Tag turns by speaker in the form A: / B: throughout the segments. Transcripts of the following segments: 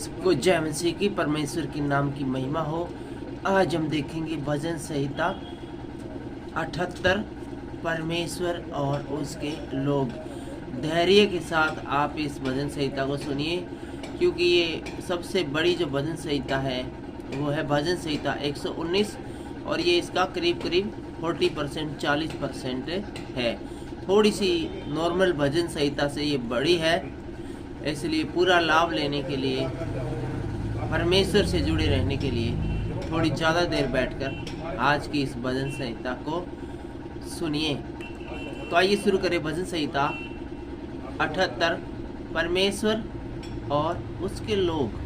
A: सबको जय मसीह की, परमेश्वर के नाम की महिमा हो। आज हम देखेंगे भजन संहिता 78, परमेश्वर और उसके लोग। धैर्य के साथ आप इस भजन संहिता को सुनिए, क्योंकि ये सबसे बड़ी जो भजन संहिता है वो है भजन संहिता 119, और ये इसका करीब 40% 40% है। थोड़ी सी नॉर्मल भजन संहिता से ये बड़ी है, इसलिए पूरा लाभ लेने के लिए, परमेश्वर से जुड़े रहने के लिए थोड़ी ज़्यादा देर बैठकर आज की इस भजन संहिता को सुनिए। तो आइए शुरू करें भजन संहिता 78, परमेश्वर और उसके लोग।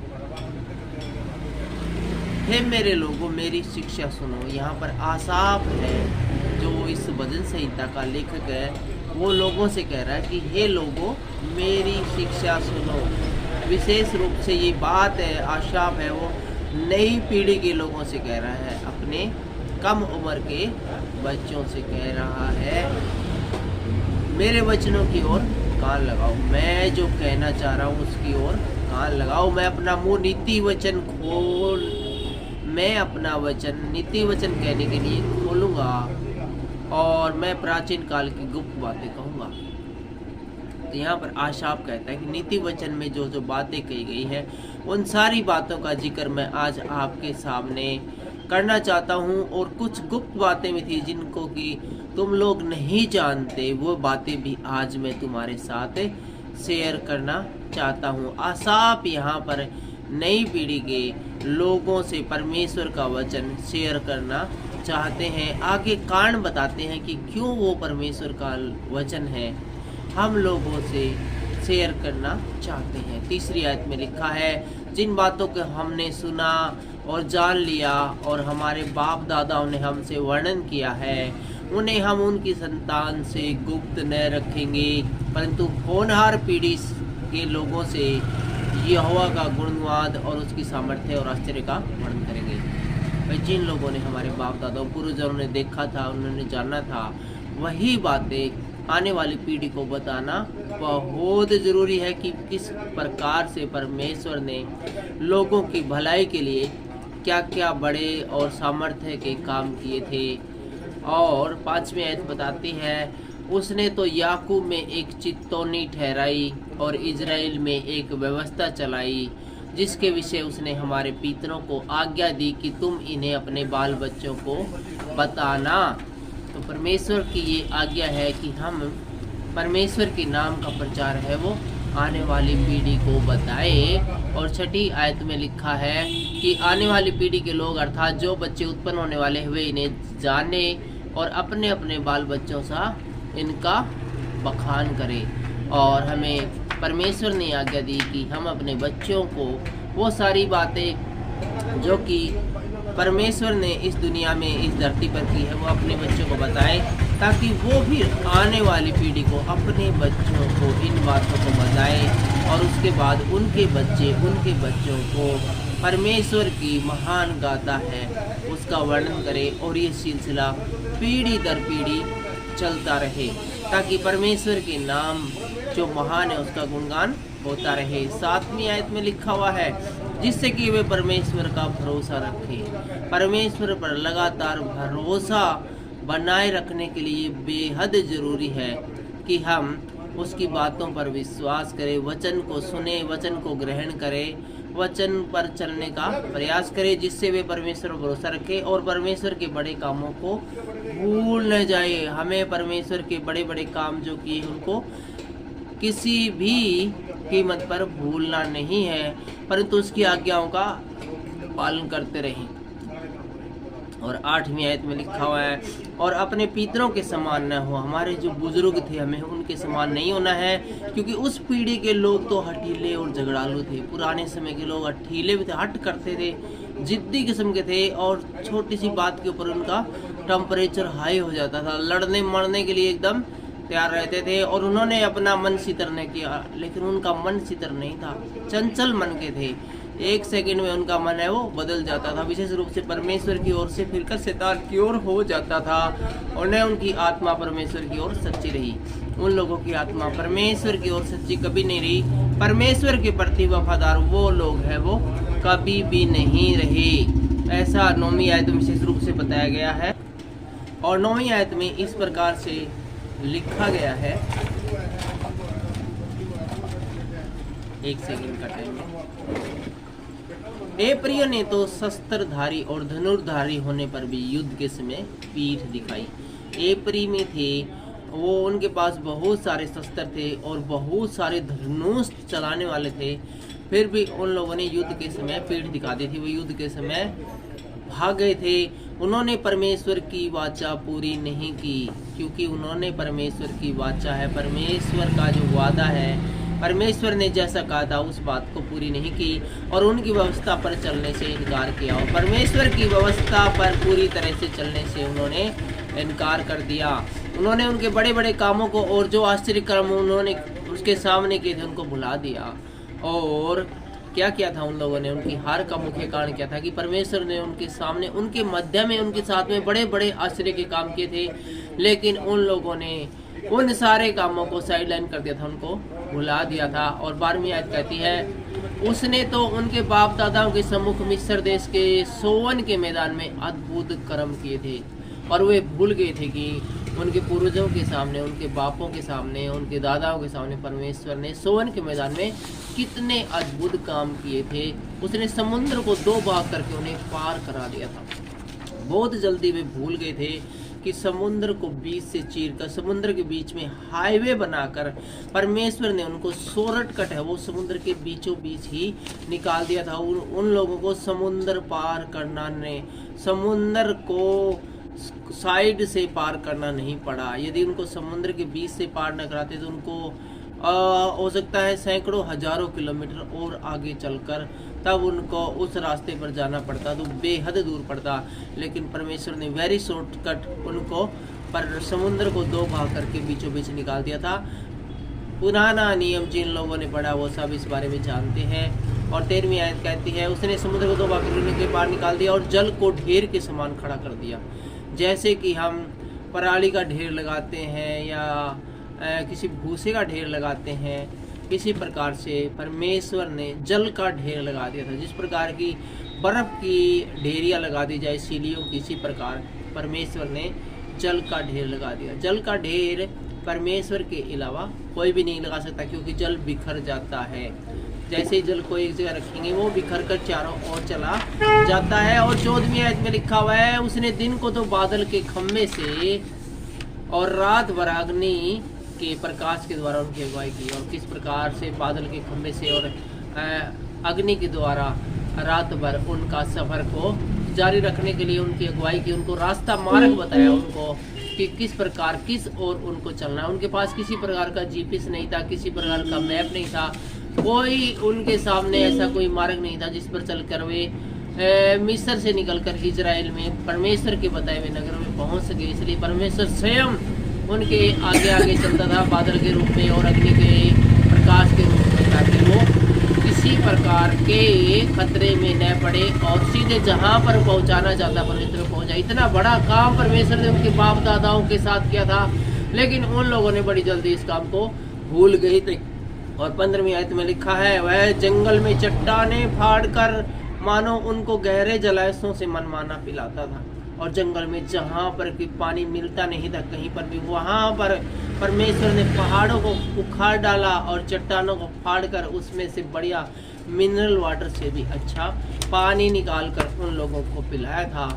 A: हे मेरे लोगों, मेरी शिक्षा सुनो। यहाँ पर आसाफ है जो इस भजन संहिता का लेखक है, वो लोगों से कह रहा है कि हे लोगों, मेरी शिक्षा सुनो। विशेष रूप से ये बात है, आसाफ है, वो नई पीढ़ी के लोगों से कह रहा है, अपने कम उम्र के बच्चों से कह रहा है, मेरे वचनों की ओर कान लगाओ। मैं जो कहना चाह रहा हूँ उसकी ओर कान लगाओ। मैं अपना मुंह नीति वचन नीति वचन कहने के लिए खोलूँगा, और मैं प्राचीन काल की गुप्त बातें कहूँगा। तो यहाँ पर आशाप कहता है कि नीति वचन में जो जो बातें कही गई है, उन सारी बातों का जिक्र मैं आज आपके सामने करना चाहता हूँ। और कुछ गुप्त बातें भी थी जिनको कि तुम लोग नहीं जानते, वो बातें भी आज मैं तुम्हारे साथ शेयर करना चाहता हूँ। आसाप यहाँ पर नई पीढ़ी के लोगों से परमेश्वर का वचन शेयर करना चाहते हैं। आगे कारण बताते हैं कि क्यों वो परमेश्वर का वचन है हम लोगों से शेयर करना चाहते हैं। तीसरी आयत में लिखा है, जिन बातों को हमने सुना और जान लिया और हमारे बाप दादाओं ने हमसे वर्णन किया है, उन्हें हम उनकी संतान से गुप्त न रखेंगे, परंतु होनहार पीढ़ी के लोगों से यहोवा का गुणवाद और उसकी सामर्थ्य और आश्चर्य का वर्णन करेंगे। भाई, जिन लोगों ने हमारे बाप दादाओं पूर्वजों ने देखा था, उन्होंने जाना था, वही बातें आने वाली पीढ़ी को बताना बहुत ज़रूरी है कि किस प्रकार से परमेश्वर ने लोगों की भलाई के लिए क्या क्या बड़े और सामर्थ्य के काम किए थे। और 5वीं आयत बताती है, उसने तो याकूब में एक चितौनी ठहराई और इजराइल में एक व्यवस्था चलाई, जिसके विषय उसने हमारे पितरों को आज्ञा दी कि तुम इन्हें अपने बाल बच्चों को बताना। तो परमेश्वर की ये आज्ञा है कि हम परमेश्वर के नाम का प्रचार है वो आने वाली पीढ़ी को बताएं। और 6ठी आयत में लिखा है कि आने वाली पीढ़ी के लोग, अर्थात जो बच्चे उत्पन्न होने वाले हुए, इन्हें जाने और अपने अपने बाल बच्चों सा इनका बखान करें। और हमें परमेश्वर ने आज्ञा दी कि हम अपने बच्चों को वो सारी बातें जो कि परमेश्वर ने इस दुनिया में, इस धरती पर की है, वो अपने बच्चों को बताएं, ताकि वो भी आने वाली पीढ़ी को, अपने बच्चों को इन बातों को बताएं, और उसके बाद उनके बच्चों को परमेश्वर की महान गाथा है उसका वर्णन करें। और ये सिलसिला पीढ़ी दर पीढ़ी चलता रहे, ताकि परमेश्वर के नाम जो महान है उसका गुणगान होता रहे। 7वीं आयत में लिखा हुआ है, जिससे कि वे परमेश्वर का भरोसा रखें। परमेश्वर पर लगातार भरोसा बनाए रखने के लिए बेहद ज़रूरी है कि हम उसकी बातों पर विश्वास करें, वचन को सुने, वचन को ग्रहण करें, वचन पर चलने का प्रयास करें, जिससे वे परमेश्वर पर भरोसा रखें और परमेश्वर के बड़े कामों को भूल न जाए। हमें परमेश्वर के बड़े बड़े काम जो किए उनको किसी भी कीमत पर भूलना नहीं है, परंतु उसकी आज्ञाओं का पालन करते रहें। और 8वीं आयत में लिखा हुआ है, और अपने पितरों के समान न हो। हमारे जो बुजुर्ग थे, हमें उनके समान नहीं होना है, क्योंकि उस पीढ़ी के लोग तो हठीले और झगड़ालू थे। पुराने समय के लोग हठीले भी थे, हट करते थे, जिद्दी किस्म के थे, और छोटी सी बात के ऊपर उनका टेम्परेचर हाई हो जाता था, लड़ने मरने के लिए एकदम तैयार रहते थे। और उन्होंने अपना मन सितरने किया, लेकिन उनका मन सितर नहीं था, चंचल मन के थे। 1 सेकंड में उनका मन है वो बदल जाता था, विशेष रूप से परमेश्वर की ओर से फिरकर शैतान की ओर हो जाता था। और न उनकी आत्मा परमेश्वर की ओर सच्ची रही। उन लोगों की आत्मा परमेश्वर की ओर सच्ची कभी नहीं रही, परमेश्वर के प्रति वफादार वो लोग हैं वो कभी भी नहीं रहे। ऐसा 9वीं आयत में विशेष रूप से बताया गया है। और 9वीं आयत में इस प्रकार से लिखा गया है, एक सेकंड का टाइम है। ए प्रिय ने तो शस्त्रधारी और धनुर्धारी होने पर भी युद्ध के समय पीठ दिखाई। ए प्रिय में थे वो, उनके पास बहुत सारे शस्त्र थे और बहुत सारे धनुष चलाने वाले थे, फिर भी उन लोगों ने युद्ध के समय पीठ दिखा दी थी। वो युद्ध के समय भाग गए थे। उन्होंने परमेश्वर की वाचा पूरी नहीं की, क्योंकि उन्होंने परमेश्वर की वाचा है, परमेश्वर का जो वादा है, परमेश्वर ने जैसा कहा था उस बात को पूरी नहीं की और उनकी व्यवस्था पर चलने से इनकार किया। और परमेश्वर की व्यवस्था पर पूरी तरह से चलने से उन्होंने इनकार कर दिया। उन्होंने उनके बड़े बड़े कामों को और जो आश्चर्य कर्म उन्होंने उसके सामने किए थे उनको भुला दिया। और क्या किया था उन लोगों ने? उनकी हार का मुख्य कारण क्या था कि परमेश्वर ने उनके सामने, उनके मध्य में, उनके साथ में बड़े बड़े आश्चर्य के काम किए थे, लेकिन उन लोगों ने उन सारे कामों को साइडलाइन कर दिया था, उनको भुला दिया था। और 12वीं आयत कहती है, उसने तो उनके बाप दादाओं के सम्मुख मिस्र देश के सोवन के मैदान में अद्भुत कर्म किए थे और वे भूल गए थे कि उनके पूर्वजों के सामने, उनके बापों के सामने, उनके दादाओं के सामने परमेश्वर ने सोवन के मैदान में कितने अद्भुत काम किए थे। उसने समुद्र को 2 भाग करके उन्हें पार करा दिया था। बहुत जल्दी वे भूल गए थे कि समुद्र को बीच से चीरकर समुद्र के बीच में हाईवे बनाकर परमेश्वर ने उनको शॉर्टकट है वो समुद्र के बीचों बीच ही निकाल दिया था। उन लोगों को समुद्र पार करना ने, समुद्र को साइड से पार करना नहीं पड़ा। यदि उनको समुद्र के बीच से पार न कराते तो उनको हो सकता है सैकड़ों हजारों किलोमीटर और आगे चलकर तब उनको उस रास्ते पर जाना पड़ता, तो बेहद दूर पड़ता। लेकिन परमेश्वर ने वेरी शॉर्टकट उनको पर समुद्र को 2 भाग करके बीचों बीच निकाल दिया था। पुराना नियम जिन लोगों ने पढ़ा वो सब इस बारे में जानते हैं। और 13वीं आयत कहती है, उसने समुद्र को 2 भाग करके पार निकाल दिया और जल को ढेर के समान खड़ा कर दिया। जैसे कि हम पराली का ढेर लगाते हैं या किसी भूसे का ढेर लगाते हैं, इसी प्रकार से परमेश्वर ने जल का ढेर लगा दिया था। जिस प्रकार की बर्फ की ढेरियाँ लगा दी जाए सीलियों की, इसी प्रकार परमेश्वर ने जल का ढेर लगा दिया। जल का ढेर परमेश्वर के अलावा कोई भी नहीं लगा सकता, क्योंकि जल बिखर जाता है। जैसे ही जल को एक जगह रखेंगे वो बिखर कर चारों ओर चला जाता है। और 14वीं आयत में लिखा हुआ है, उसने दिन को तो बादल के खम्भे से और रात भर अग्नि के प्रकाश के द्वारा उनकी अगुवाई की। और किस प्रकार से बादल के खम्भे से और अग्नि के द्वारा रात भर उनका सफर को जारी रखने के लिए उनकी अगुवाई की, उनको रास्ता मार्ग बताया उनको कि किस प्रकार किस ओर उनको चलना है। उनके पास किसी प्रकार का जीपीएस नहीं था, किसी प्रकार का मैप नहीं था, कोई उनके सामने ऐसा कोई मार्ग नहीं था जिस पर चलकर वे मिस्र से निकलकर इजराइल में परमेश्वर के बताए हुए नगर में पहुंच सके। इसलिए परमेश्वर स्वयं उनके आगे आगे चलता था बादल के रूप में और अग्नि के प्रकाश के रूप में, ताकि वो किसी प्रकार के खतरे में न पड़े और सीधे जहां पर पहुंचाना चाहता परमेश्वर पहुंचा। इतना बड़ा काम परमेश्वर ने उनके बाप दादाओं के साथ किया था, लेकिन उन लोगों ने बड़ी जल्दी इस काम को भूल गई थी। और 15वीं आयत में लिखा है, वह जंगल में चट्टाने फाड़ कर मानो उनको गहरे जलाशयों से मनमाना पिलाता था। और जंगल में जहाँ पर कि पानी मिलता नहीं था कहीं पर भी, वहाँ पर परमेश्वर ने पहाड़ों को उखाड़ डाला और चट्टानों को फाड़ कर उसमें से बढ़िया मिनरल वाटर से भी अच्छा पानी निकाल कर उन लोगों को पिलाया था।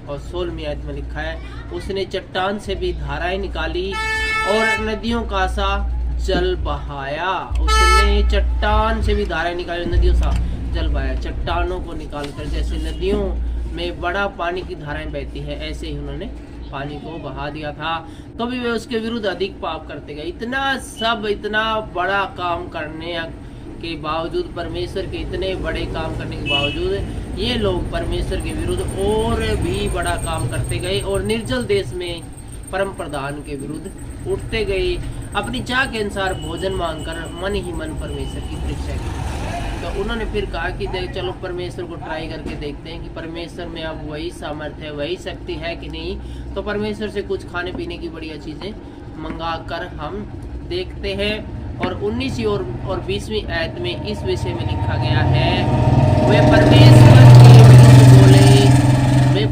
A: और 16वीं आयत में लिखा है, उसने चट्टान से भी धाराएं निकाली और नदियों का सा जल बहाया। उसने चट्टान से भी धाराएं निकाली, नदियों सा जल बहाया। चट्टानों को निकालकर जैसे नदियों में बड़ा पानी की धाराएं बहती है, ऐसे ही उन्होंने पानी को बहा दिया था। कभी वे उसके विरुद्ध अधिक पाप करते गए। इतना बड़ा काम करने के बावजूद, परमेश्वर के इतने बड़े काम करने के बावजूद ये लोग परमेश्वर के विरुद्ध और भी बड़ा काम करते गए और निर्जल देश में परम प्रधान के विरुद्ध उठते गए। अपनी चाह के अनुसार भोजन मांगकर मन ही मन परमेश्वर की परीक्षा की। तो उन्होंने फिर कहा कि चलो परमेश्वर को ट्राई करके देखते हैं कि परमेश्वर में अब वही सामर्थ्य है, वही शक्ति है कि नहीं। तो परमेश्वर से कुछ खाने पीने की बढ़िया चीज़ें मंगा कर हम देखते हैं। और 19वीं और 20वीं आयत में इस विषय में लिखा गया है, वे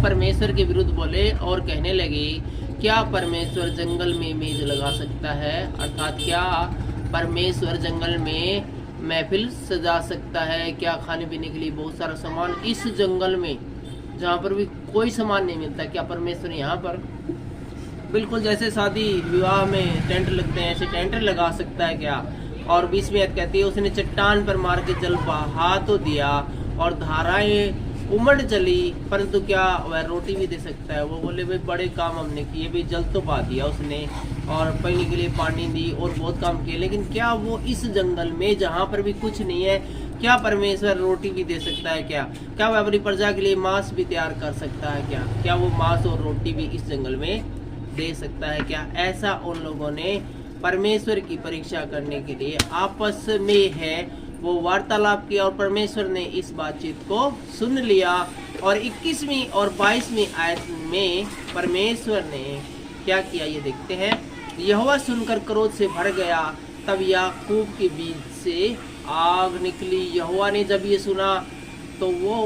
A: परमेश्वर के विरुद्ध बोले और कहने लगे, क्या परमेश्वर जंगल में मेज लगा सकता है? अर्थात क्या परमेश्वर जंगल में महफिल सजा सकता है? क्या खाने पीने के लिए बहुत सारा सामान इस जंगल में जहाँ पर भी कोई सामान नहीं मिलता, क्या परमेश्वर यहाँ पर बिल्कुल जैसे शादी विवाह में टेंट लगते हैं ऐसे टेंट लगा सकता है क्या? और 20वीं आयत कहती है, उसने चट्टान पर मार के जल बहा तो दिया और धाराएं उमड़ चली, परंतु क्या वह रोटी भी दे सकता है? वो बोले, भाई बड़े काम हमने किए, भाई जल तो बहा दिया उसने और पीने के लिए पानी दी और बहुत काम किए, लेकिन क्या वो इस जंगल में जहाँ पर भी कुछ नहीं है, क्या परमेश्वर रोटी भी दे सकता है क्या? क्या वह अपनी प्रजा के लिए मांस भी तैयार कर सकता है क्या? क्या वो मांस और रोटी भी इस जंगल में दे सकता है क्या? ऐसा उन लोगों ने परमेश्वर की परीक्षा करने के लिए आपस में है वो वार्तालाप किया और परमेश्वर ने इस बातचीत को सुन लिया। और 21वीं और 22वीं आयत में परमेश्वर ने क्या किया ये देखते हैं। यहोवा सुनकर क्रोध से भर गया, तब याकूब के बीच से आग निकली। यहोवा ने जब ये सुना तो वो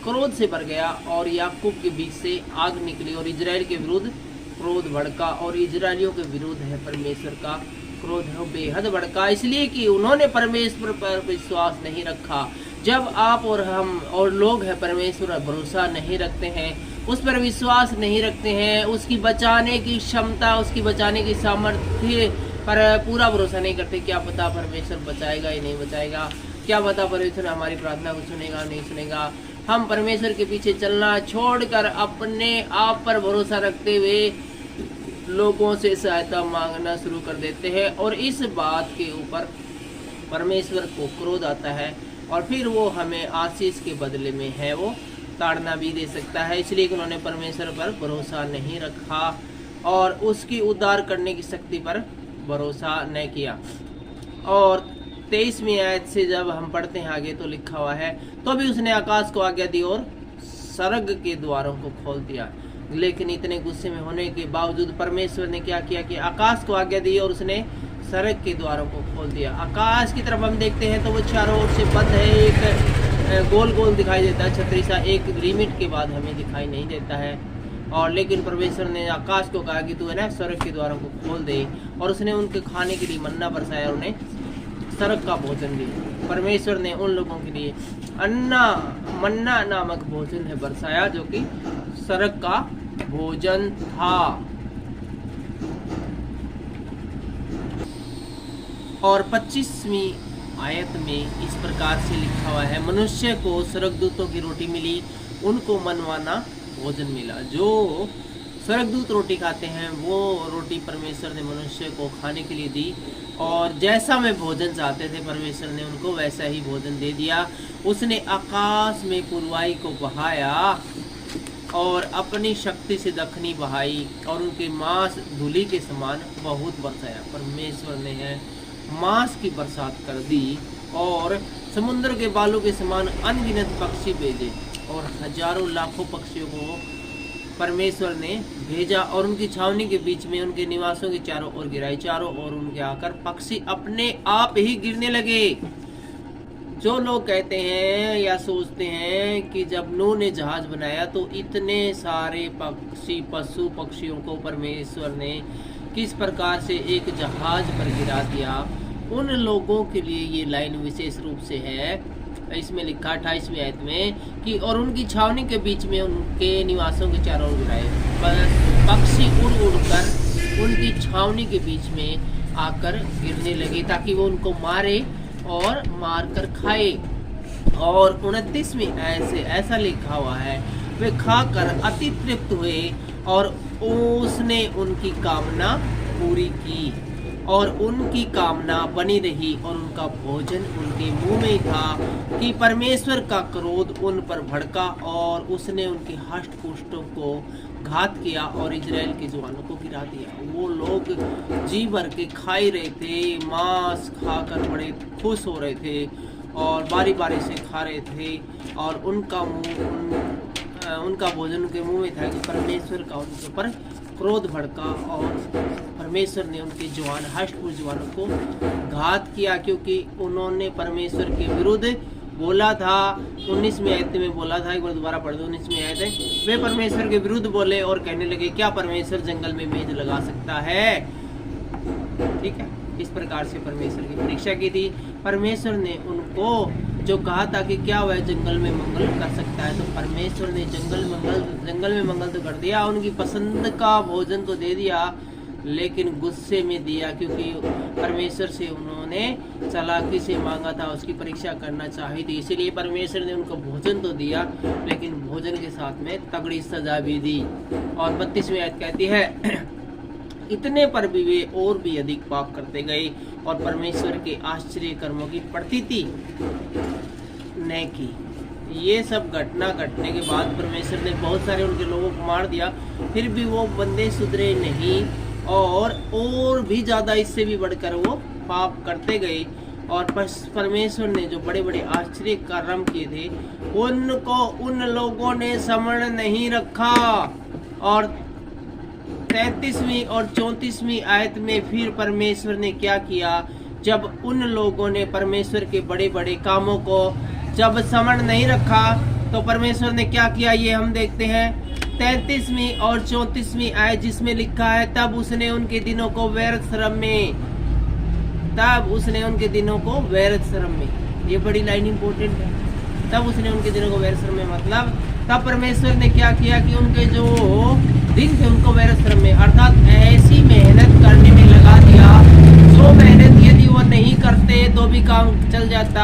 A: क्रोध से भर गया और याकूब के बीच से आग निकली और इजराइल के विरुद्ध क्रोध भड़का। और इजराइलियों के विरुद्ध है परमेश्वर का क्रोध है बेहद भड़का, इसलिए कि उन्होंने परमेश्वर पर विश्वास नहीं रखा। जब आप और हम और लोग हैं परमेश्वर पर भरोसा नहीं रखते हैं, उस पर विश्वास नहीं रखते हैं, उसकी बचाने की क्षमता, उसकी बचाने की सामर्थ्य पर पूरा भरोसा नहीं करते, क्या पता परमेश्वर बचाएगा या नहीं बचाएगा, क्या पता परमेश्वर हमारी प्रार्थना को सुनेगा नहीं सुनेगा। हम परमेश्वर के पीछे चलना छोड़कर अपने आप पर भरोसा रखते हुए लोगों से सहायता मांगना शुरू कर देते हैं और इस बात के ऊपर परमेश्वर को क्रोध आता है और फिर वो हमें आशीष के बदले में है वो ताड़ना भी दे सकता है। इसलिए उन्होंने परमेश्वर पर भरोसा नहीं रखा और उसकी उद्धार करने की शक्ति पर भरोसा न किया। और 23वीं आयत से जब हम पढ़ते हैं आगे तो लिखा हुआ है, तो भी उसने आकाश को आज्ञा दी और स्वर्ग के द्वारों को खोल दिया। लेकिन इतने गुस्से में होने के बावजूद परमेश्वर ने क्या किया कि आकाश को आज्ञा दी और उसने स्वर्ग के द्वारों को खोल दिया। आकाश की तरफ हम देखते हैं तो वो चारों ओर से बंद है, एक गोल गोल दिखाई देता है, छतरी सा, एक लिमिट के बाद हमें दिखाई नहीं देता है। और लेकिन परमेश्वर ने आकाश को कहा कि तू है ना स्वर्ग के द्वारों को खोल दे और उसने उनके खाने के लिए मन्ना बरसाया और उन्हें स्वर्ग का भोजन दिया। परमेश्वर ने उन लोगों के लिए मन्ना नामक भोजन है बरसाया जो कि स्वर्ग का भोजन था। और 25वीं आयत में इस प्रकार से लिखा हुआ है, मनुष्य को स्वर्गदूतों की रोटी मिली, उनको मनवाना भोजन मिला। जो स्वर्गदूत रोटी खाते हैं वो रोटी परमेश्वर ने मनुष्य को खाने के लिए दी और जैसा में भोजन चाहते थे परमेश्वर ने उनको वैसा ही भोजन दे दिया। उसने आकाश में पूर्वाई को बहाया और अपनी शक्ति से दक्षिणी बहाई और उनके मांस धूलि के समान बहुत बरसाया। परमेश्वर ने है मांस की बरसात कर दी और समुद्र के बालू के समान अनगिनत पक्षी भेजे और हजारों लाखों पक्षियों को परमेश्वर ने भेजा और उनकी छावनी के बीच में उनके निवासों के चारों ओर गिराई। चारों ओर उनके आकर पक्षी अपने आप ही गिरने लगे। जो लोग कहते हैं या सोचते हैं कि जब नूह ने जहाज बनाया तो इतने सारे पक्षी पशु पक्षियों को परमेश्वर ने किस प्रकार से एक जहाज पर गिरा दिया, उन लोगों के लिए ये लाइन विशेष रूप से है। इसमें लिखा 28वीं आयत में कि और उनकी छावनी के बीच में उनके निवासों के चारों ओर गिराए। पक्षी उड़ उड़ कर उनकी छावनी के बीच में आकर गिरने लगे ताकि वो उनको मारे और मार कर खाए। और 29वीं आयत से ऐसा लिखा हुआ है, वे खाकर अति तृप्त हुए और उसने उनकी कामना पूरी की और उनकी कामना बनी रही और उनका भोजन उनके मुंह में था कि परमेश्वर का क्रोध उन पर भड़का और उसने उनके हष्ट पुष्टों को घात किया और इजराइल के जवानों को गिरा दिया। वो लोग जी भर के खा ही रहे थे, मांस खाकर बड़े खुश हो रहे थे और बारी बारी से खा रहे थे और उनका भोजन उनके मुंह में था कि परमेश्वर का उनके ऊपर क्रोध भड़का और परमेश्वर ने उनके जवान हष्टपुष्ट जवानों को घात किया, क्योंकि उन्होंने परमेश्वर के विरुद्ध बोला था। 19वीं आयत में बोला था, एक बार दोबारा पढ़ दो 19वीं आयत है। वे परमेश्वर के विरुद्ध बोले और कहने लगे, क्या परमेश्वर जंगल में मेज लगा सकता है? ठीक है, इस प्रकार से परमेश्वर की परीक्षा की थी। परमेश्वर ने उनको जो कहा था कि क्या वह जंगल में मंगल कर सकता है, तो परमेश्वर ने जंगल में मंगल तो कर दिया, उनकी पसंद का भोजन तो दे दिया, लेकिन गुस्से में दिया, क्योंकि परमेश्वर से उन्होंने चालाकी से मांगा था, उसकी परीक्षा करना चाही थी। इसीलिए परमेश्वर ने उनको भोजन तो दिया, लेकिन भोजन के साथ में तगड़ी सजा भी दी। और 32वीं आयत कहती है, इतने पर भी वे और भी अधिक पाप करते गए और परमेश्वर के आश्चर्य कर्मों की प्रतीति न की। ये सब घटना घटने के बाद परमेश्वर ने बहुत सारे उनके लोगों को मार दिया, फिर भी वो बंदे सुधरे नहीं और भी ज्यादा इससे भी बढ़कर वो पाप करते गए। और परमेश्वर ने जो बड़े बड़े आश्चर्य कर्म किए थे उनको उन लोगों ने समझ नहीं रखा। और 33वीं और 34वीं आयत में फिर परमेश्वर ने क्या किया, जब उन लोगों ने परमेश्वर के बड़े बड़े कामों को जब समझ नहीं रखा तो परमेश्वर ने क्या किया, ये हम देखते हैं 33वीं और 34वीं आयत, जिसमें लिखा है, तब उसने उनके दिनों को व्यर्थ श्रम में, तब उसने उनके दिनों को व्यर्थ श्रम में, ये बड़ी लाइन इंपॉर्टेंट है। तब उसने उनके दिनों को व्यर्थ श्रम में, मतलब तब परमेश्वर ने क्या किया कि उनके जो दिन थे उनको व्यर्थ श्रम में, अर्थात ऐसी मेहनत करने में लगा दिया जो मेहनत यदि वो नहीं करते तो भी काम चल जाता।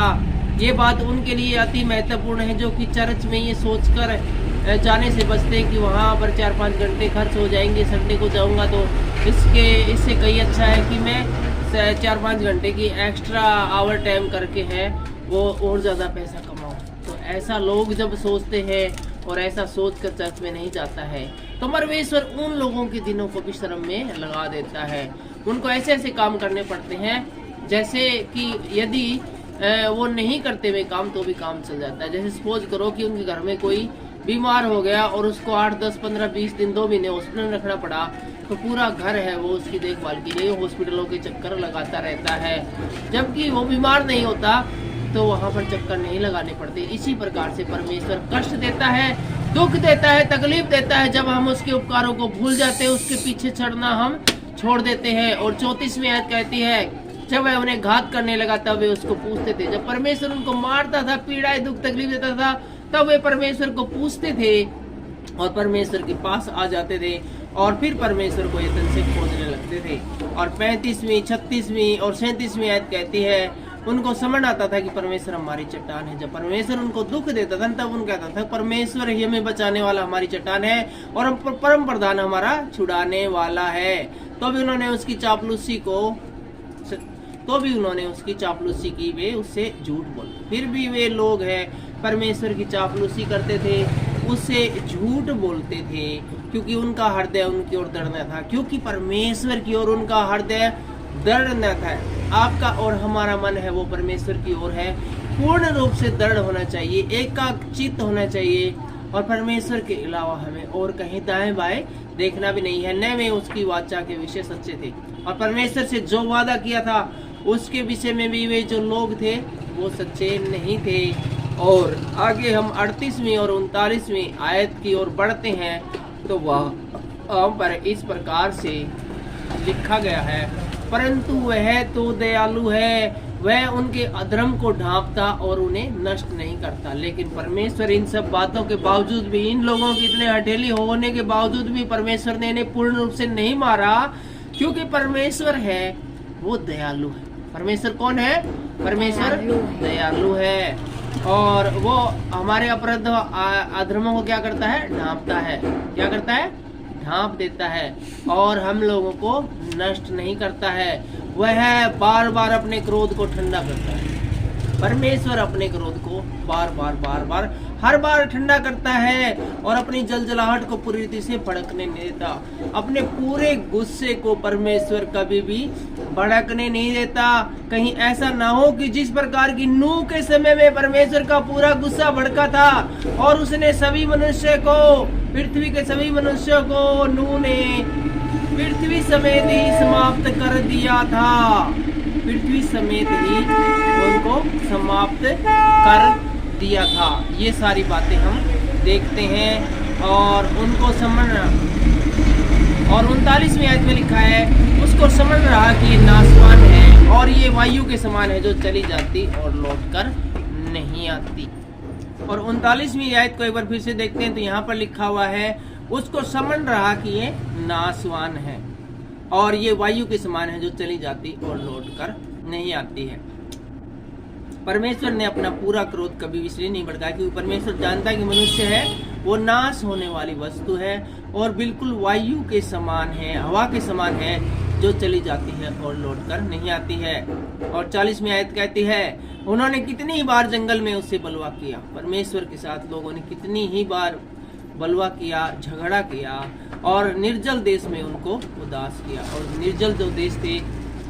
A: ये बात उनके लिए अति महत्वपूर्ण है, जो कि चर्च में ये सोचकर जाने से बचते हैं कि वहाँ पर 4-5 घंटे खर्च हो जाएंगे, संडे को जाऊँगा तो इससे कहीं अच्छा है कि मैं 4-5 घंटे की एक्स्ट्रा आवर टाइम करके है वो और ज़्यादा पैसा कमाऊँ। तो ऐसा लोग जब सोचते हैं और ऐसा सोच कर चर्च में नहीं जाता है, तो परमेश्वर उन लोगों के दिनों को भी श्रम में लगा देता है। उनको ऐसे ऐसे काम करने पड़ते हैं, जैसे कि यदि वो नहीं करते हुए काम तो भी काम चल जाता है। जैसे सपोज करो कि उनके घर में कोई बीमार हो गया और उसको 8, 10, 15, 20 दिन 2 महीने हॉस्पिटल में रखना पड़ा, तो पूरा घर है वो उसकी देखभाल के लिए हॉस्पिटलों के चक्कर लगाता रहता है, जबकि वो बीमार नहीं होता तो वहाँ पर चक्कर नहीं लगाने पड़ते। इसी प्रकार से परमेश्वर कष्ट देता है, दुख देता है, तकलीफ देता है, जब हम उसके उपकारों को भूल जाते हैं, उसके पीछे चढ़ना हम छोड़ देते हैं। और 34वीं आयत कहती है, जब वह उन्हें घात करने लगा तब वे उसको पूछते थे। जब परमेश्वर उनको मारता था, पीड़ाएं दुख तकलीफ देता था, तब वे परमेश्वर को पूछते थे और परमेश्वर के पास आ जाते थे और फिर परमेश्वर को यत्न से खोजने लगते थे। और 35वीं, 36वीं और 37वीं आयत कहती है, उनको समझ आता था कि परमेश्वर हमारी चट्टान है। जब परमेश्वर उनको दुख देता था तब उनको कहता था, परमेश्वर ही हमें बचाने वाला हमारी चट्टान है और परम प्रधान हमारा छुड़ाने वाला है। तो भी उन्होंने उसकी चापलूसी की, वे उससे झूठ बोले। फिर भी वे लोग हैं परमेश्वर की चापलूसी करते थे, उससे झूठ बोलते थे, क्योंकि उनका हृदय उनकी ओर दृढ़ न था, क्योंकि परमेश्वर की ओर उनका हृदय दृढ़ न था। आपका और हमारा मन है वो परमेश्वर की ओर है, पूर्ण रूप से दृढ़ होना चाहिए, एकाग्रचित्त होना चाहिए और परमेश्वर के अलावा हमें और कहीं दाएं बाएं देखना भी नहीं है। न वे उसकी वाचा के विषय सच्चे थे और परमेश्वर से जो वादा किया था उसके विषय में भी वे जो लोग थे वो सच्चे नहीं थे। और आगे हम 38वीं और 39वीं आयत की ओर बढ़ते हैं, तो वह पर इस प्रकार से लिखा गया है, परंतु वह तो दयालु है, वह उनके अधर्म को ढांपता और उन्हें नष्ट नहीं करता। लेकिन परमेश्वर इन सब बातों के बावजूद भी, इन लोगों की इतने हठेली होने के बावजूद भी परमेश्वर ने इन्हें पूर्ण रूप से नहीं मारा, क्योंकि परमेश्वर है वो दयालु है। परमेश्वर कौन है? परमेश्वर दयालु है और वो हमारे अपराध अधर्मों को क्या करता है? ढांपता है। क्या करता है? ढांप देता है और हम लोगों को नष्ट नहीं करता है। वह बार बार अपने क्रोध को ठंडा करता है। परमेश्वर अपने क्रोध को बार बार हर बार ठंडा करता है और अपनी जलजलाहट को पूरी रीति से भड़कने नहीं देता। अपने पूरे गुस्से को परमेश्वर कभी भी भड़कने नहीं देता। कहीं ऐसा ना हो कि जिस प्रकार की नूह के समय में परमेश्वर का पूरा गुस्सा भड़का था और उसने सभी मनुष्य को, पृथ्वी के सभी मनुष्यों को नूह ने पृथ्वी समेत ही समाप्त कर दिया था। पृथ्वी समेत ही उनको समाप्त कर दिया था। ये सारी बातें हम देखते हैं और उनको समझना। और 39वीं आयत में लिखा है, उसको समझ रहा कि ये नासवान है और ये वायु के समान है जो चली जाती और लौट कर नहीं आती। और 39वीं आयत को एक बार फिर से देखते हैं तो यहाँ पर लिखा हुआ है, उसको समझ रहा कि ये नासवान है और ये वायु के समान है जो चली जाती और लौट कर नहीं आती है। परमेश्वर ने अपना पूरा क्रोध कभी इसलिए नहीं भड़काया क्योंकि परमेश्वर जानता है कि मनुष्य है वो नाश होने वाली वस्तु है और बिल्कुल वायु के समान है, हवा के समान है जो चली जाती है और लौट कर नहीं आती है। और 40वीं आयत कहती है, उन्होंने कितनी ही बार जंगल में उससे बलवा किया। परमेश्वर के साथ लोगों ने कितनी ही बार बलवा किया, झगड़ा किया और निर्जल देश में उनको उदास किया। और निर्जल जो देश थे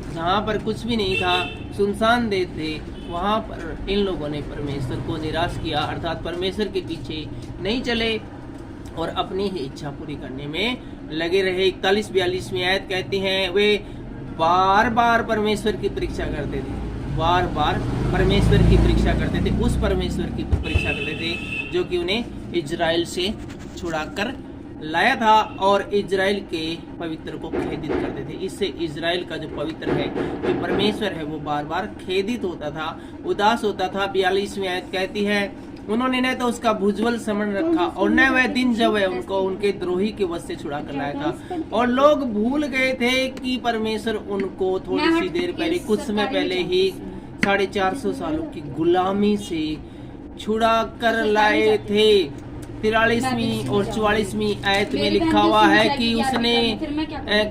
A: जहाँ पर कुछ भी नहीं था, सुनसान देश थे, वहाँ पर इन लोगों ने परमेश्वर को निराश किया, अर्थात परमेश्वर के पीछे नहीं चले और अपनी ही इच्छा पूरी करने में लगे रहे। 41-42वीं आयत कहती हैं, वे बार बार परमेश्वर की परीक्षा करते थे, बार बार परमेश्वर की परीक्षा करते थे, उस परमेश्वर की परीक्षा करते थे जो कि उन्हें इजराइल से छुड़ाकर लाया था और इजराइल के पवित्र को खेदित करते थे। इससे इजराइल का जो पवित्र है, जो परमेश्वर है, वो बार बार खेदित होता था, उदास होता था। 42वीं आयत कहती है, उन्होंने न तो उसका भुजबल स्मरण रखा और न वह दिन जब वह उनको उनके द्रोही के वश से छुड़ा कर लाया था। और लोग भूल गए थे कि परमेश्वर उनको थोड़ी सी देर पहले, कुछ समय पहले ही 450 सालों की गुलामी से छुड़ा कर लाए थे। 43वीं और 44वीं आयत में लिखा हुआ है कि उसने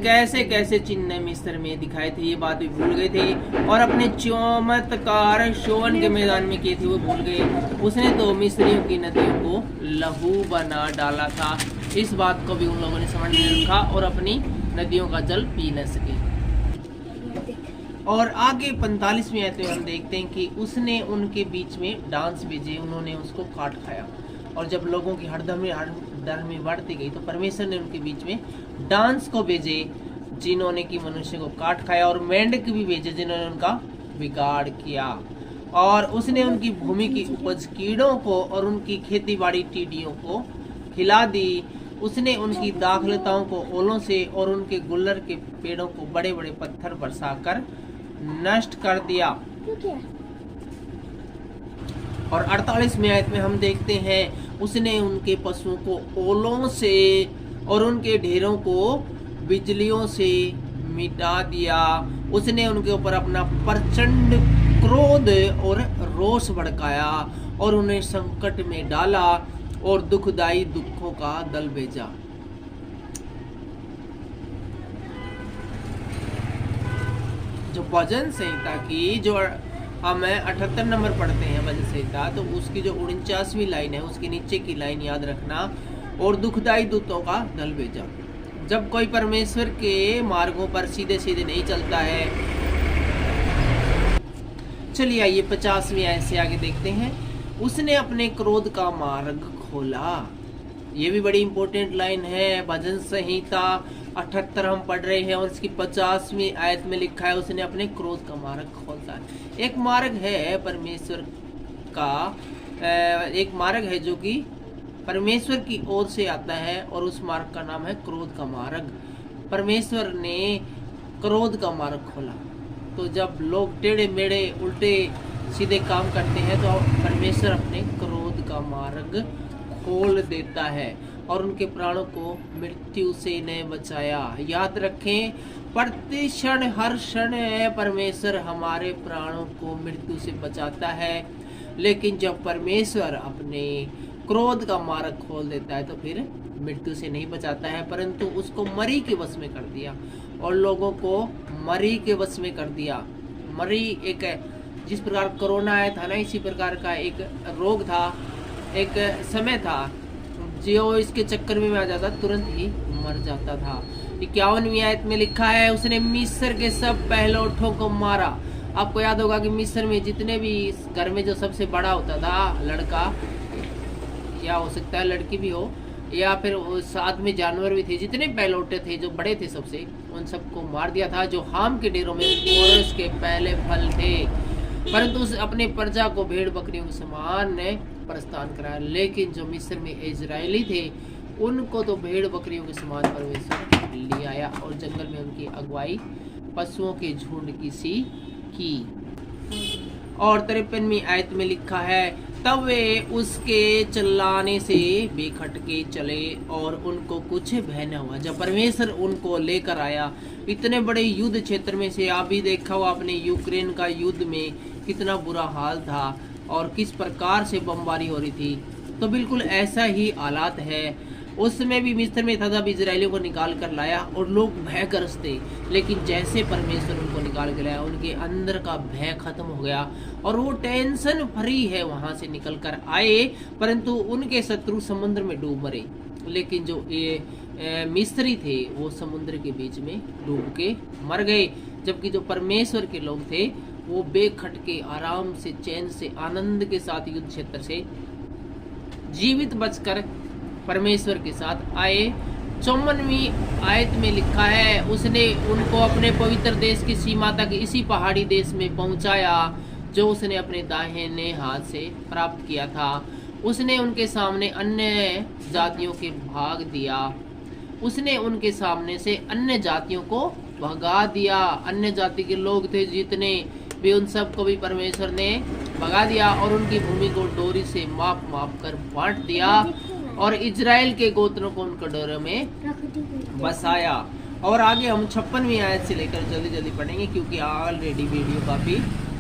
A: कैसे कैसे चिन्ह मिस्र में दिखाए थे, ये बात भी भूल गए थे। और अपने चमत्कार शोवन के मैदान में किए थे, वो भूल गए। उसने तो मिस्रियों की नदियों को लहू बना डाला था, इस बात को भी उन लोगों ने समझ नहीं रखा और अपनी नदियों का जल पी न सके। और आगे 45वीं आयत में हम देखते हैं कि उसने उनके बीच में डांस भेजे, उन्होंने उसको काट खाया। और जब लोगों की हरदर्मी बढ़ती गई तो परमेश्वर ने उनके बीच में डांस को भेजे जिन्होंने की मनुष्य को काट खाया, और मेंढक भी भेजे जिन्होंने उनका बिगाड़ किया। और उसने उनकी भूमि की उपज कीड़ों को और उनकी खेतीबाड़ी टिड्डियों को खिला दी। उसने उनकी दाखलताओं को ओलों से और उनके गुल्लर के पेड़ों को बड़े बड़े पत्थर बरसाकर नष्ट कर दिया। और 48वीं आयत में हम देखते हैं, उसने उनके पशुओं को ओलों से और उनके ढेरों को बिजलियों से मिटा दिया। उसने उनके ऊपर अपना प्रचंड क्रोध और रोष भड़काया और उन्हें संकट में डाला और दुखदाई दुखों का दल भेजा। जो भजन संहिता की जो हम 78 नंबर पढ़ते हैं भजन संहिता, तो उसकी जो 49वीं लाइन है उसके नीचे की लाइन याद रखना, और दुखदाई दूतों का दल भेजा। जब कोई परमेश्वर के मार्गों पर सीधे सीधे नहीं चलता है। चलिए आइए 50वीं आयत से आगे देखते हैं, उसने अपने क्रोध का मार्ग खोला। ये भी बड़ी इंपॉर्टेंट लाइन है। भजन संहिता 78 हम पढ़ रहे हैं और इसकी 50वीं आयत में लिखा है, उसने अपने क्रोध का मार्ग खोलता है। एक मार्ग है परमेश्वर का, एक मार्ग है जो कि परमेश्वर की ओर से आता है और उस मार्ग का नाम है क्रोध का मार्ग। परमेश्वर ने क्रोध का मार्ग खोला। तो जब लोग टेढ़े मेढ़े उल्टे सीधे काम करते हैं तो परमेश्वर अपने क्रोध का मार्ग खोल देता है और उनके प्राणों को मृत्यु से ने बचाया। याद रखें, प्रति क्षण हर क्षण परमेश्वर हमारे प्राणों को मृत्यु से बचाता है, लेकिन जब परमेश्वर अपने क्रोध का मार्ग खोल देता है तो फिर मृत्यु से नहीं बचाता है, परंतु उसको मरी के वश में कर दिया और लोगों को मरी के वश में कर दिया। मरी एक जिस प्रकार कोरोना आया था ना, इसी प्रकार का एक रोग था, एक समय था जो इसके चक्कर में आ जाता तुरंत ही मर जाता था। 51वीं आयत में लिखा है, उसने मिस्र के सब पहलौठों को मारा। आपको याद होगा कि मिस्र में जितने भी घर में जो सबसे बड़ा होता था लड़का, या हो सकता है लड़की भी हो, या फिर साथ में जानवर भी थे, जितने पहलौठे थे जो बड़े थे सबसे, उन सबको मार दिया था। जो हाम के डेरों में मोरस के पहले फल थे, परंतु उस अपने प्रजा को भेड़ बकरियों के समान ने प्रस्थान कराया। लेकिन जो मिस्र में इजरायली थे उनको तो भेड़ बकरियों के समान परमेश्वर ले आया और जंगल में उनकी अगुवाई पशुओं के झुंड की सी की। और 53वीं आयत में लिखा है, तब वे उसके चिल्लाने से बेखटके चले और उनको कुछ भय न हुआ। जब परमेश्वर उनको लेकर आया इतने बड़े युद्ध क्षेत्र में से, आप भी देखा हो आपने यूक्रेन का युद्ध में कितना बुरा हाल था और किस प्रकार से बमबारी हो रही थी, तो बिल्कुल ऐसा ही हालात है। उसमें भी मिस्र में था, जब इजरायलियों को निकाल कर लाया और लोग भयग्रस्त थे, लेकिन जैसे परमेश्वर उनको निकाल कर लाया उनके अंदर का भय खत्म हो गया और वो टेंशन फ्री है वहां से निकल कर आए। परंतु उनके शत्रु समुद्र में डूब मरे, लेकिन जो ये मिस्री थे वो समुद्र के बीच में डूब के मर गए। जबकि जो परमेश्वर के लोग थे वो बेखटके आराम से, चैन से, आनंद के साथ युद्ध क्षेत्र से जीवित बचकर परमेश्वर के साथ आए। 54वीं आयत में लिखा है, उसने उनको अपने पवित्र देश की सीमा तक इसी पहाड़ी देश में पहुंचाया जो उसने अपने दाहिने हाथ से प्राप्त किया था। उसने उनके सामने अन्य जातियों के भाग दिया, उसने उनके सामने से अन्य जातियों को भगा दिया। अन्य जाति के लोग थे जितने भी, उन सबको भी परमेश्वर ने भगा दिया और उनकी भूमि को डोरी से माप माप कर बांट दिया और इजराइल के गोत्रों को उनके डोरे में बसाया। और आगे हम 56वीं आयत से लेकर जल्दी जल्दी पढ़ेंगे क्योंकि ऑलरेडी वीडियो काफी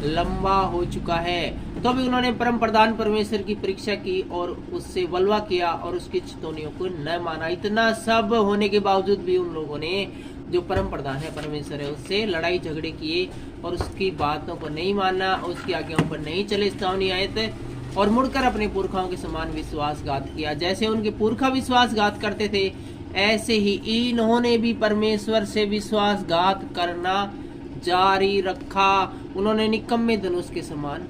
A: लंबा हो चुका है। तो भी उन्होंने परम प्रधान परमेश्वर की परीक्षा की और उससे बलवा किया और उसकी चितौनियों को न माना। इतना सब होने के बावजूद भी उन लोगों ने, जो परम प्रधान है परमेश्वर है, उससे लड़ाई झगड़े किए और उसकी बातों को नहीं माना, उसकी आज्ञाओं पर नहीं चले। 57वीं आयत, और मुड़कर अपने पुरखाओं के समान विश्वासघात किया। जैसे उनके पुरखा विश्वासघात करते थे ऐसे ही इन्होंने भी परमेश्वर से विश्वासघात करना जारी रखा। उन्होंने निकम्मे धनुष के समान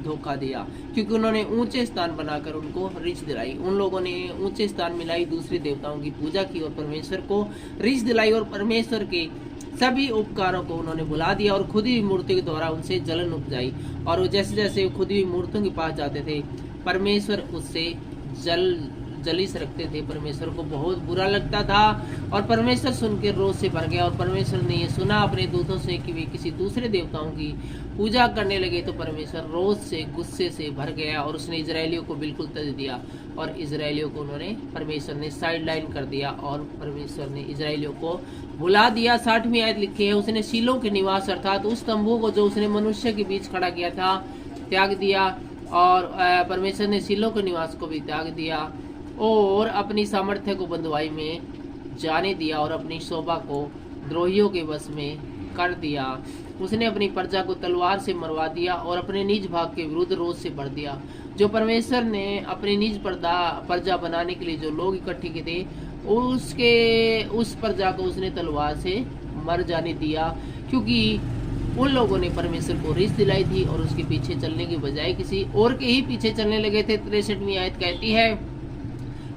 A: धोखा दिया क्योंकि उन्होंने ऊंचे स्थान बनाकर उनको रिच दिलाई। उन लोगों ने ऊंचे स्थान मिलाई, दूसरे देवताओं की पूजा की और परमेश्वर को रिच दिलाई और परमेश्वर के सभी उपकारों को उन्होंने भुला दिया और खुद ही मूर्ति के द्वारा उनसे जलन उपजाई। और वो जैसे जैसे खुद ही मूर्तियों के पास जाते थे परमेश्वर उससे जलिस रखते थे। परमेश्वर को बहुत बुरा लगता था और परमेश्वर सुन के रोष से भर गया। और परमेश्वर ने ये सुना अपने दूतों से कि वे किसी दूसरे देवताओं की पूजा करने लगे, तो परमेश्वर रोष से, गुस्से से भर गया और उसने इजरायलियों को बिल्कुल त्यज दिया और इजरायलियों को उन्होंने, परमेश्वर ने साइड लाइन कर दिया और परमेश्वर ने इजरायलियों को भुला दिया। 60वीं आयत लिखी है, उसने शीलों के निवास अर्थात उस तंबू को जो उसने मनुष्य के बीच खड़ा किया था त्याग दिया और परमेश्वर ने शीलों के निवास को भी त्याग दिया और अपनी सामर्थ्य को बंधुआई में जाने दिया और अपनी शोभा को द्रोहियों के वश में कर दिया। उसने अपनी प्रजा को तलवार से मरवा दिया और अपने निज भाग के विरुद्ध रोष से भर दिया। जो परमेश्वर ने अपनी निज प्रजा बनाने के लिए जो लोग इकट्ठे किए थे उस प्रजा को उसने तलवार से मर जाने दिया, क्योंकि उन लोगों ने परमेश्वर को रीस दिलाई थी और उसके पीछे चलने की बजाय किसी और के ही पीछे चलने लगे थे। 63वीं आयत कहती है,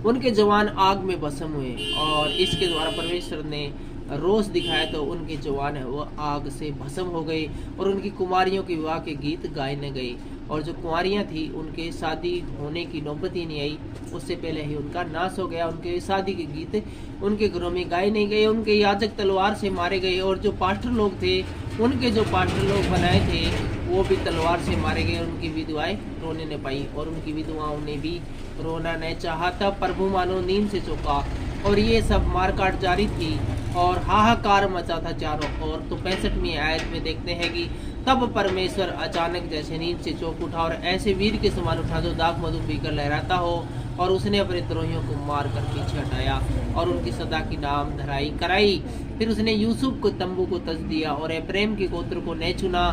A: उनके जवान आग में भस्म हुए और इसके द्वारा परमेश्वर ने रोष दिखाया तो उनके जवान है वो आग से भस्म हो गए और उनकी कुमारियों के विवाह के गीत गाए न गए। और जो कुंवारियां थी उनके शादी होने की नौबत ही नहीं आई, उससे पहले ही उनका नाश हो गया। उनके शादी के गीत उनके घरों में गाए नहीं गए। उनके याजक तलवार से मारे गए और जो पास्टर लोग थे, उनके जो पास्टर लोग बनाए थे वो भी तलवार से मारे गए। उनकी विधवाएं रोने न पाई और उनकी विधवाओं ने भी रोना न चाहा। तब प्रभु मानो नींद से चौंका और ये सब मारकाट जारी थी और हाहाकार मचा था चारों ओर। तो 65वीं आयत में देखते हैं कि तब परमेश्वर अचानक जैसे नींद से चौंक उठा और ऐसे वीर के समान उठा जो दाख मधु पीकर लहराता हो और उसने अपने द्रोहियों को मार कर पीछे हटाया और उनकी सदा की नाम धराई कराई। फिर उसने यूसुफ को तंबू को तज दिया और एप्रेम के गोत्र को नहीं चुना,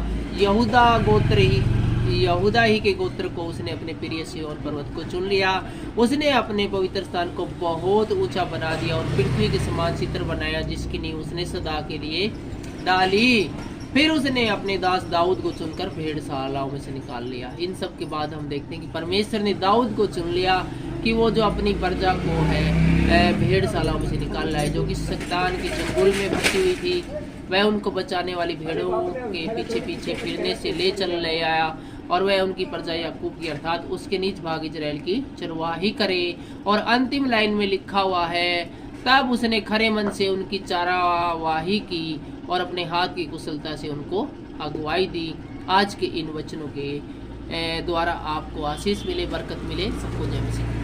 A: यहूदा ही के गोत्र को उसने अपने प्रिय सिय्योन पर्वत को चुन लिया। उसने अपने पवित्र स्थान को बहुत ऊंचा बना दिया और पृथ्वी के समान चित्र बनाया, जिसकी नींव उसने सदा के लिए डाली। फिर उसने अपने दास दाऊद को चुनकर भेड़शालाओं में से निकाल लिया। इन सब के बाद हम देखते हैं कि परमेश्वर ने दाऊद को चुन लिया कि वो जो अपनी प्रजा को है भेड़शालाओं में से निकाल लाए, जो कि शैतान के चंगुल में फंसी हुई थी। वह उनको बचाने वाली भेड़ों के पीछे पीछे फिरने से ले आया और वह उनकी प्रजा याकूब की अर्थात उसके नीच भाग इजराइल की चरवाही करे। और अंतिम लाइन में लिखा हुआ है, तब उसने खरे मन से उनकी चारावाही की और अपने हाथ की कुशलता से उनको अगुवाई दी। आज के इन वचनों के द्वारा आपको आशीष मिले, बरकत मिले। सबको जय मसीह।